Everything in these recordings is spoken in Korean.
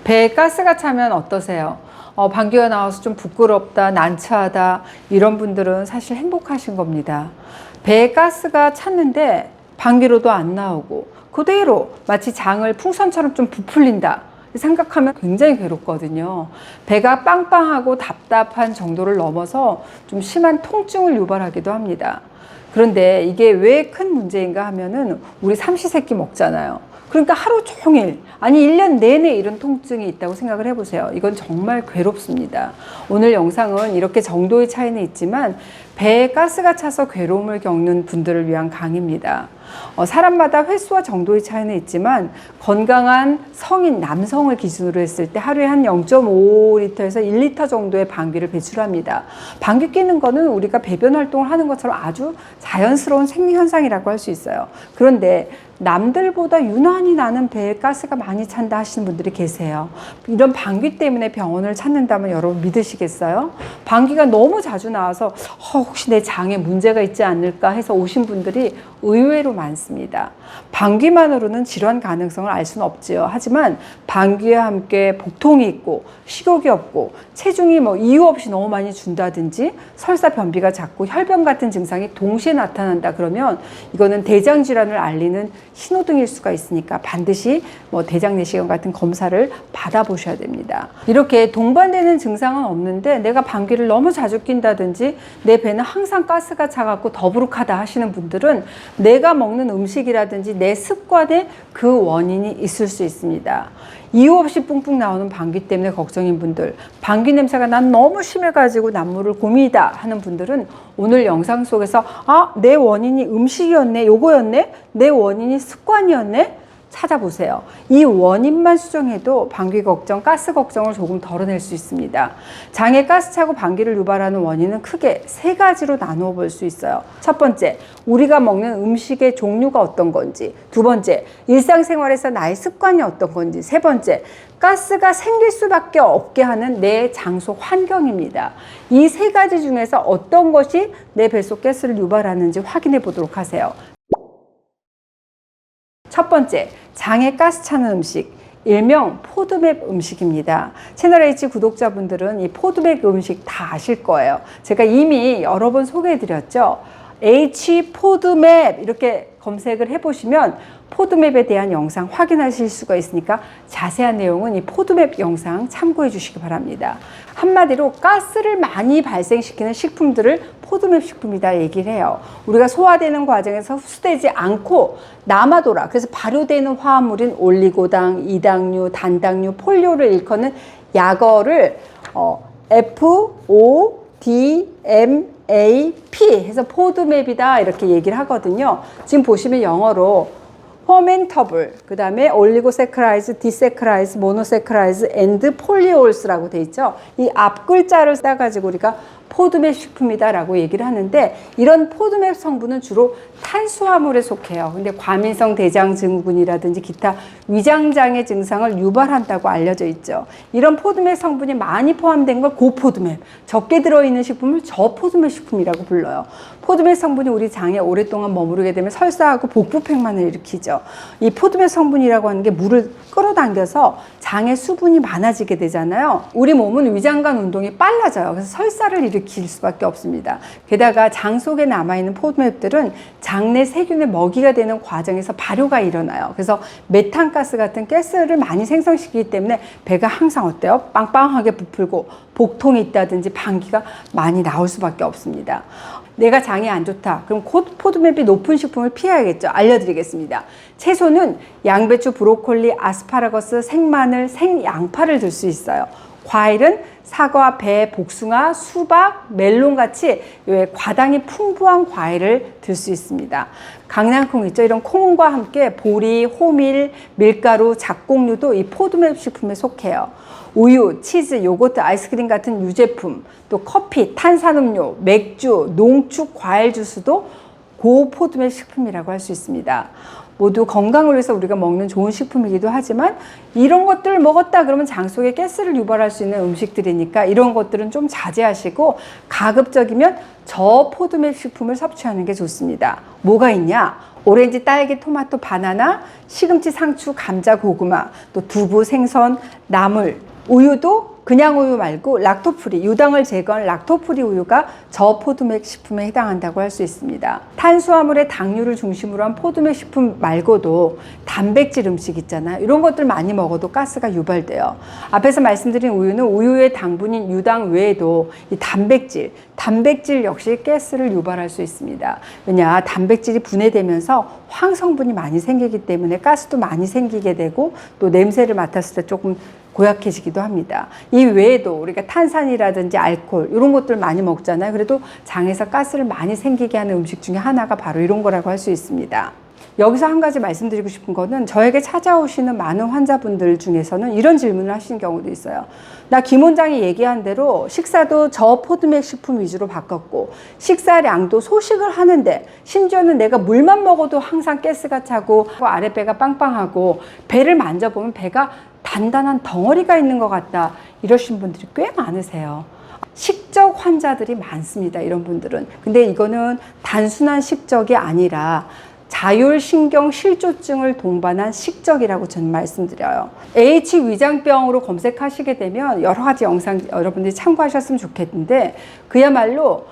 배에 가스가 차면 어떠세요? 방귀가 나와서 좀 부끄럽다, 난처하다, 이런 분들은 사실 행복하신 겁니다. 배에 가스가 찼는데 방귀로도 안 나오고 그대로 마치 장을 풍선처럼 좀 부풀린다 생각하면 굉장히 괴롭거든요. 배가 빵빵하고 답답한 정도를 넘어서 좀 심한 통증을 유발하기도 합니다. 그런데 이게 왜 큰 문제인가 하면은 우리 삼시세끼 먹잖아요. 그러니까 하루 종일, 아니 1년 내내 이런 통증이 있다고 생각을 해보세요. 이건 정말 괴롭습니다. 오늘 영상은 이렇게 정도의 차이는 있지만 배에 가스가 차서 괴로움을 겪는 분들을 위한 강의입니다. 사람마다 횟수와 정도의 차이는 있지만 건강한 성인 남성을 기준으로 했을 때 하루에 한 0.5리터에서 1리터 정도의 방귀를 배출합니다. 방귀 뀌는 거는 우리가 배변 활동을 하는 것처럼 아주 자연스러운 생리현상이라고 할 수 있어요. 그런데 남들보다 유난히 나는 배에 가스가 많이 찬다 하시는 분들이 계세요. 이런 방귀 때문에 병원을 찾는다면 여러분 믿으시겠어요? 방귀가 너무 자주 나와서 혹시 내 장에 문제가 있지 않을까 해서 오신 분들이 의외로 많습니다. 방귀만으로는 질환 가능성을 알 수는 없지요. 하지만 방귀와 함께 복통이 있고 식욕이 없고 체중이 이유 없이 너무 많이 준다든지 설사 변비가 잦고 혈변 같은 증상이 동시에 나타난다 그러면 이거는 대장 질환을 알리는 신호등일 수가 있으니까 반드시 대장 내시경 같은 검사를 받아보셔야 됩니다. 이렇게 동반되는 증상은 없는데 내가 방귀를 너무 자주 낀다든지 내 배는 항상 가스가 차갖고 더부룩하다 하시는 분들은 내가 먹는 음식이라든지 내 습관에 그 원인이 있을 수 있습니다. 이유 없이 뿡뿡 나오는 방귀 때문에 걱정인 분들, 방귀 냄새가 난 너무 심해가지고 난무를 고민이다 하는 분들은 오늘 영상 속에서 내 원인이 음식이었네, 요거였네, 내 원인이 습관이었네, 찾아보세요. 이 원인만 수정해도 방귀 걱정, 가스 걱정을 조금 덜어낼 수 있습니다. 장에 가스 차고 방귀를 유발하는 원인은 크게 세 가지로 나누어 볼 수 있어요. 첫 번째, 우리가 먹는 음식의 종류가 어떤 건지. 두 번째, 일상생활에서 나의 습관이 어떤 건지. 세 번째, 가스가 생길 수밖에 없게 하는 내 장소 환경입니다. 이 세 가지 중에서 어떤 것이 내 뱃속 가스를 유발하는지 확인해 보도록 하세요. 첫 번째, 장에 가스 차는 음식, 일명 포드맵 음식입니다. 채널H 구독자분들은 이 포드맵 음식 다 아실 거예요. 제가 이미 여러 번 소개해 드렸죠. H 포드맵 이렇게 검색을 해보시면 포드맵에 대한 영상 확인하실 수가 있으니까 자세한 내용은 이 포드맵 영상 참고해 주시기 바랍니다. 한마디로 가스를 많이 발생시키는 식품들을 포드맵 식품이다 얘기를 해요. 우리가 소화되는 과정에서 흡수되지 않고 남아돌아, 그래서 발효되는 화합물인 올리고당, 이당류, 단당류, 폴리오를 일컫는 약어를 FODMAP 해서 포드맵이다 이렇게 얘기를 하거든요. 지금 보시면 영어로 퍼멘터블, 그 다음에 올리고세크라이즈, 디세크라이즈, 모노세크라이즈, 앤드 폴리올스라고 돼 있죠. 이 앞 글자를 따가지고 우리가 포드맵 식품이다라고 얘기를 하는데 이런 포드맵 성분은 주로 탄수화물에 속해요. 근데 과민성 대장 증후군이라든지 기타 위장장애 증상을 유발한다고 알려져 있죠. 이런 포드맵 성분이 많이 포함된 걸 고포드맵, 적게 들어있는 식품을 저포드맵 식품이라고 불러요. 포드맵 성분이 우리 장에 오랫동안 머무르게 되면 설사하고 복부팽만을 일으키죠. 이 포드맵 성분이라고 하는 게 물을 끌어당겨서 장에 수분이 많아지게 되잖아요. 우리 몸은 위장관 운동이 빨라져요. 그래서 설사를 일으킬 수밖에 없습니다. 게다가 장 속에 남아있는 포드맵들은 장내 세균의 먹이가 되는 과정에서 발효가 일어나요. 그래서 메탄가스 같은 가스를 많이 생성시키기 때문에 배가 항상 어때요? 빵빵하게 부풀고 복통이 있다든지 방귀가 많이 나올 수밖에 없습니다. 내가 장이 안 좋다. 그럼 포드맵이 높은 식품을 피해야겠죠. 알려드리겠습니다. 채소는 양배추, 브로콜리, 아스파라거스, 생마늘, 생양파를 들 수 있어요. 과일은 사과, 배, 복숭아, 수박, 멜론같이 과당이 풍부한 과일을 들 수 있습니다. 강낭콩 있죠? 이런 콩과 함께 보리, 호밀, 밀가루, 잡곡류도 이 포드맵 식품에 속해요. 우유, 치즈, 요거트, 아이스크림 같은 유제품, 또 커피, 탄산음료, 맥주, 농축, 과일 주스도 고포드맵 식품이라고 할 수 있습니다. 모두 건강을 위해서 우리가 먹는 좋은 식품이기도 하지만 이런 것들을 먹었다 그러면 장 속에 가스를 유발할 수 있는 음식들이니까 이런 것들은 좀 자제하시고 가급적이면 저포드맵 식품을 섭취하는 게 좋습니다. 뭐가 있냐? 오렌지, 딸기, 토마토, 바나나, 시금치, 상추, 감자, 고구마, 또 두부, 생선, 나물, 우유도 그냥 우유 말고 락토프리, 유당을 제거한 락토프리 우유가 저포도맥 식품에 해당한다고 할 수 있습니다. 탄수화물의 당류를 중심으로 한 포도맥 식품 말고도 단백질 음식 있잖아요. 이런 것들 많이 먹어도 가스가 유발돼요. 앞에서 말씀드린 우유는 우유의 당분인 유당 외에도 이 단백질 역시 가스를 유발할 수 있습니다. 왜냐, 단백질이 분해되면서 황성분이 많이 생기기 때문에 가스도 많이 생기게 되고 또 냄새를 맡았을 때 조금 고약해지기도 합니다. 이 외에도 우리가 탄산이라든지 알코올 이런 것들 많이 먹잖아요. 그래도 장에서 가스를 많이 생기게 하는 음식 중에 하나가 바로 이런 거라고 할 수 있습니다. 여기서 한 가지 말씀드리고 싶은 거는 저에게 찾아오시는 많은 환자분들 중에서는 이런 질문을 하시는 경우도 있어요. 나 김 원장이 얘기한 대로 식사도 저포도맥 식품 위주로 바꿨고 식사량도 소식을 하는데 심지어는 내가 물만 먹어도 항상 가스가 차고 아랫배가 빵빵하고 배를 만져보면 배가 단단한 덩어리가 있는 것 같다, 이러신 분들이 꽤 많으세요. 식적 환자들이 많습니다, 이런 분들은. 근데 이거는 단순한 식적이 아니라 자율신경 실조증을 동반한 식적이라고 저는 말씀드려요. H위장병으로 검색하시게 되면 여러 가지 영상 여러분들이 참고하셨으면 좋겠는데 그야말로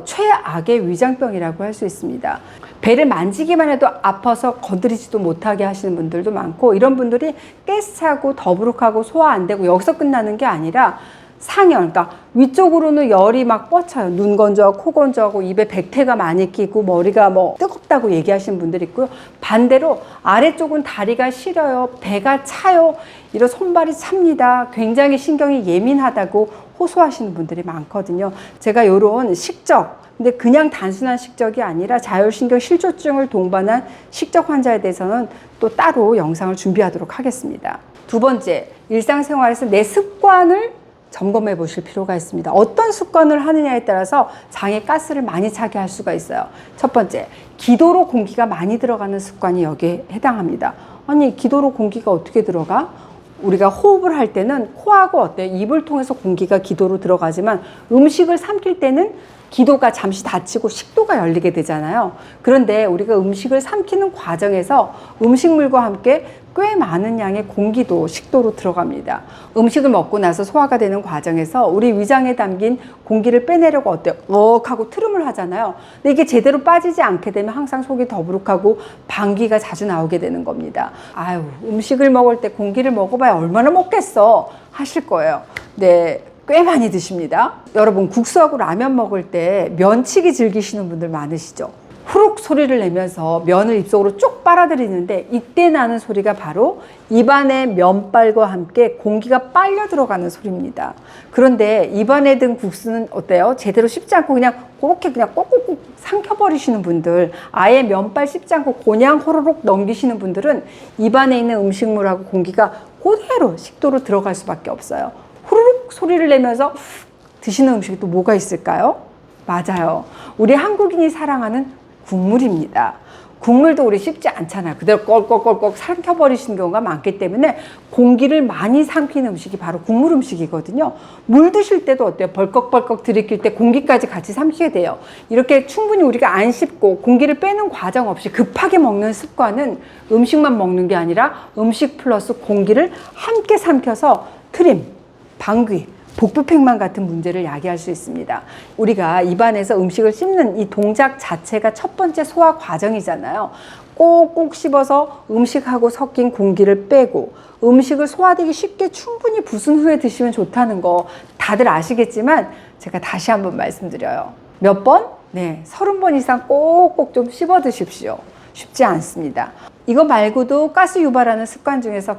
최악의 위장병이라고 할 수 있습니다. 배를 만지기만 해도 아파서 건드리지도 못하게 하시는 분들도 많고, 이런 분들이 가스차고 더부룩하고 소화 안 되고 여기서 끝나는 게 아니라 상열, 그러니까 위쪽으로는 열이 막 뻗쳐요. 눈 건조하고 코 건조하고 입에 백태가 많이 끼고 머리가 뭐 뜨겁다고 얘기하시는 분들이 있고요. 반대로 아래쪽은 다리가 시려요, 배가 차요, 이런 손발이 찹니다, 굉장히 신경이 예민하다고 호소하시는 분들이 많거든요. 제가 이런 식적, 근데 그냥 단순한 식적이 아니라 자율신경 실조증을 동반한 식적 환자에 대해서는 또 따로 영상을 준비하도록 하겠습니다. 두 번째, 일상생활에서 내 습관을 점검해 보실 필요가 있습니다. 어떤 습관을 하느냐에 따라서 장에 가스를 많이 차게 할 수가 있어요. 첫 번째, 기도로 공기가 많이 들어가는 습관이 여기에 해당합니다. 아니, 기도로 공기가 어떻게 들어가? 우리가 호흡을 할 때는 코하고 어때요? 입을 통해서 공기가 기도로 들어가지만 음식을 삼킬 때는 기도가 잠시 닫히고 식도가 열리게 되잖아요. 그런데 우리가 음식을 삼키는 과정에서 음식물과 함께 꽤 많은 양의 공기도 식도로 들어갑니다. 음식을 먹고 나서 소화가 되는 과정에서 우리 위장에 담긴 공기를 빼내려고 어때요? 하고 트름을 하잖아요. 근데 이게 제대로 빠지지 않게 되면 항상 속이 더부룩하고 방귀가 자주 나오게 되는 겁니다. 아유, 음식을 먹을 때 공기를 먹어봐야 얼마나 먹겠어 하실 거예요. 네, 꽤 많이 드십니다. 여러분, 국수하고 라면 먹을 때 면치기 즐기시는 분들 많으시죠? 후룩 소리를 내면서 면을 입속으로 쭉 빨아들이는데 이때 나는 소리가 바로 입안에 면발과 함께 공기가 빨려 들어가는 소리입니다. 그런데 입안에 든 국수는 어때요? 제대로 씹지 않고 그냥 그렇게 그냥 꼭꼭꼭 삼켜버리시는 분들, 아예 면발 씹지 않고 그냥 호로록 넘기시는 분들은 입안에 있는 음식물하고 공기가 그대로 식도로 들어갈 수밖에 없어요. 후루룩 소리를 내면서 드시는 음식이 또 뭐가 있을까요? 맞아요. 우리 한국인이 사랑하는 국물입니다. 국물도 우리 씹지 않잖아요. 그대로 꼴꼴꼴꼴 삼켜버리시는 경우가 많기 때문에 공기를 많이 삼키는 음식이 바로 국물 음식이거든요. 물 드실 때도 어때요? 벌컥벌컥 들이킬 때 공기까지 같이 삼키게 돼요. 이렇게 충분히 우리가 안 씹고 공기를 빼는 과정 없이 급하게 먹는 습관은 음식만 먹는 게 아니라 음식 플러스 공기를 함께 삼켜서 트림, 방귀, 복부팽만 같은 문제를 야기할 수 있습니다. 우리가 입안에서 음식을 씹는 이 동작 자체가 첫 번째 소화 과정이잖아요. 꼭꼭 씹어서 음식하고 섞인 공기를 빼고 음식을 소화되기 쉽게 충분히 부순 후에 드시면 좋다는 거 다들 아시겠지만 제가 다시 한번 말씀드려요. 몇 번? 네, 30번 이상 꼭꼭 좀 씹어 드십시오. 쉽지 않습니다. 이거 말고도 가스 유발하는 습관 중에서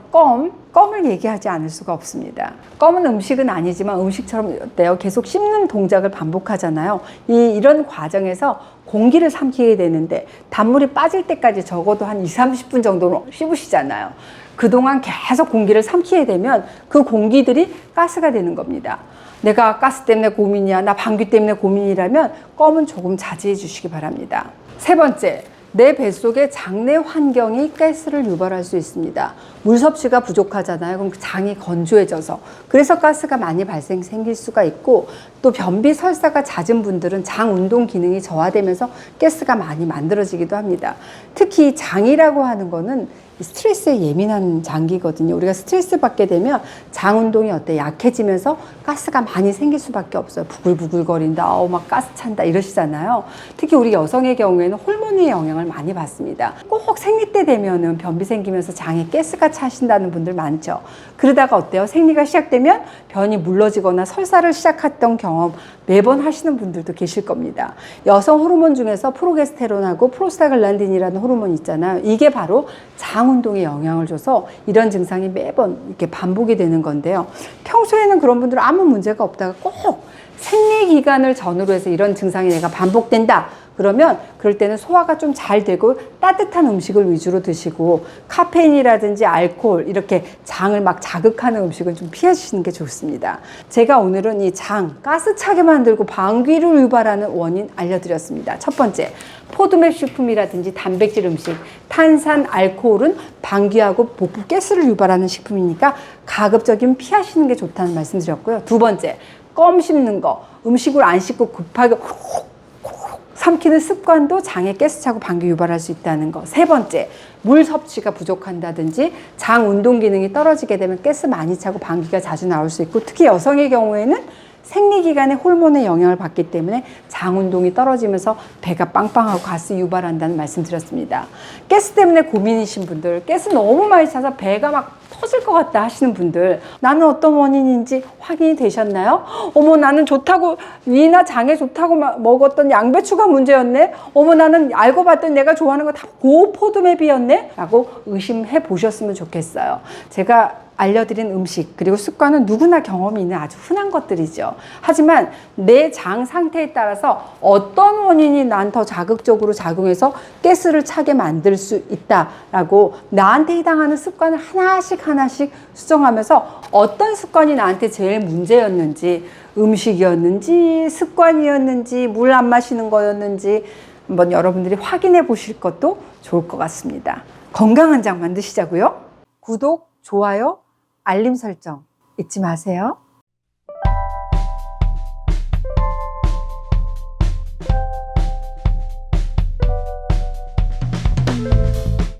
껌을 얘기하지 않을 수가 없습니다. 껌은 음식은 아니지만 음식처럼 어때요? 계속 씹는 동작을 반복하잖아요. 이런 과정에서 공기를 삼키게 되는데 단물이 빠질 때까지 적어도 한 20-30분 정도는 씹으시잖아요. 그동안 계속 공기를 삼키게 되면 그 공기들이 가스가 되는 겁니다. 내가 가스 때문에 고민이야, 나 방귀 때문에 고민이라면 껌은 조금 자제해 주시기 바랍니다. 세 번째, 내 뱃속의 장내 환경이 가스를 유발할 수 있습니다. 물 섭취가 부족하잖아요. 그럼 장이 건조해져서 그래서 가스가 많이 생길 수가 있고, 또 변비 설사가 잦은 분들은 장 운동 기능이 저하되면서 가스가 많이 만들어지기도 합니다. 특히 장이라고 하는 거는 스트레스에 예민한 장기거든요. 우리가 스트레스 받게 되면 장 운동이 약해지면서 가스가 많이 생길 수밖에 없어요. 부글부글거린다, 막 가스 찬다 이러시잖아요. 특히 우리 여성의 경우에는 호르몬의 영향을 많이 받습니다. 꼭 생리 때 되면은 변비 생기면서 장에 가스가 차신다는 분들 많죠. 그러다가 생리가 시작되면 변이 물러지거나 설사를 시작했던 경험 매번 하시는 분들도 계실 겁니다. 여성 호르몬 중에서 프로게스테론하고 프로스타글란딘이라는 호르몬이 있잖아요. 이게 바로 장 운동에 영향을 줘서 이런 증상이 매번 이렇게 반복이 되는 건데요. 평소에는 그런 분들은 아무 문제가 없다가 꼭 생리 기간을 전후로 해서 이런 증상이 내가 반복된다. 그러면 그럴 때는 소화가 좀 잘 되고 따뜻한 음식을 위주로 드시고, 카페인이라든지 알코올 이렇게 장을 막 자극하는 음식은 좀 피하시는 게 좋습니다. 제가 오늘은 이 장 가스차게 만들고 방귀를 유발하는 원인 알려드렸습니다. 첫 번째, 포도맵 식품이라든지 단백질 음식, 탄산, 알코올은 방귀하고 복부 가스를 유발하는 식품이니까 가급적이면 피하시는 게 좋다는 말씀드렸고요. 두 번째, 껌 씹는 거, 음식을 안 씹고 급하게 삼키는 습관도 장에 가스 차고 방귀 유발할 수 있다는 거. 세 번째, 물 섭취가 부족한다든지 장 운동 기능이 떨어지게 되면 가스 많이 차고 방귀가 자주 나올 수 있고, 특히 여성의 경우에는 생리기간에 호르몬의 영향을 받기 때문에 장 운동이 떨어지면서 배가 빵빵하고 가스 유발한다는 말씀 드렸습니다. 가스 때문에 고민이신 분들, 가스 너무 많이 차서 배가 막 터질 것 같다 하시는 분들, 나는 어떤 원인인지 확인이 되셨나요? 어머, 나는 좋다고, 위나 장에 좋다고 먹었던 양배추가 문제였네? 어머, 나는 알고 봤더니 내가 좋아하는 거 다 고포도맵이었네? 라고 의심해 보셨으면 좋겠어요. 제가 알려드린 음식 그리고 습관은 누구나 경험이 있는 아주 흔한 것들이죠. 하지만 내 장 상태에 따라서 어떤 원인이 난 더 자극적으로 작용해서 가스를 차게 만들 수 있다라고 나한테 해당하는 습관을 하나씩 수정하면서 어떤 습관이 나한테 제일 문제였는지, 음식이었는지 습관이었는지 물 안 마시는 거였는지 한번 여러분들이 확인해 보실 것도 좋을 것 같습니다. 건강한 장 만드시자고요. 구독, 좋아요, 알림 설정 잊지 마세요.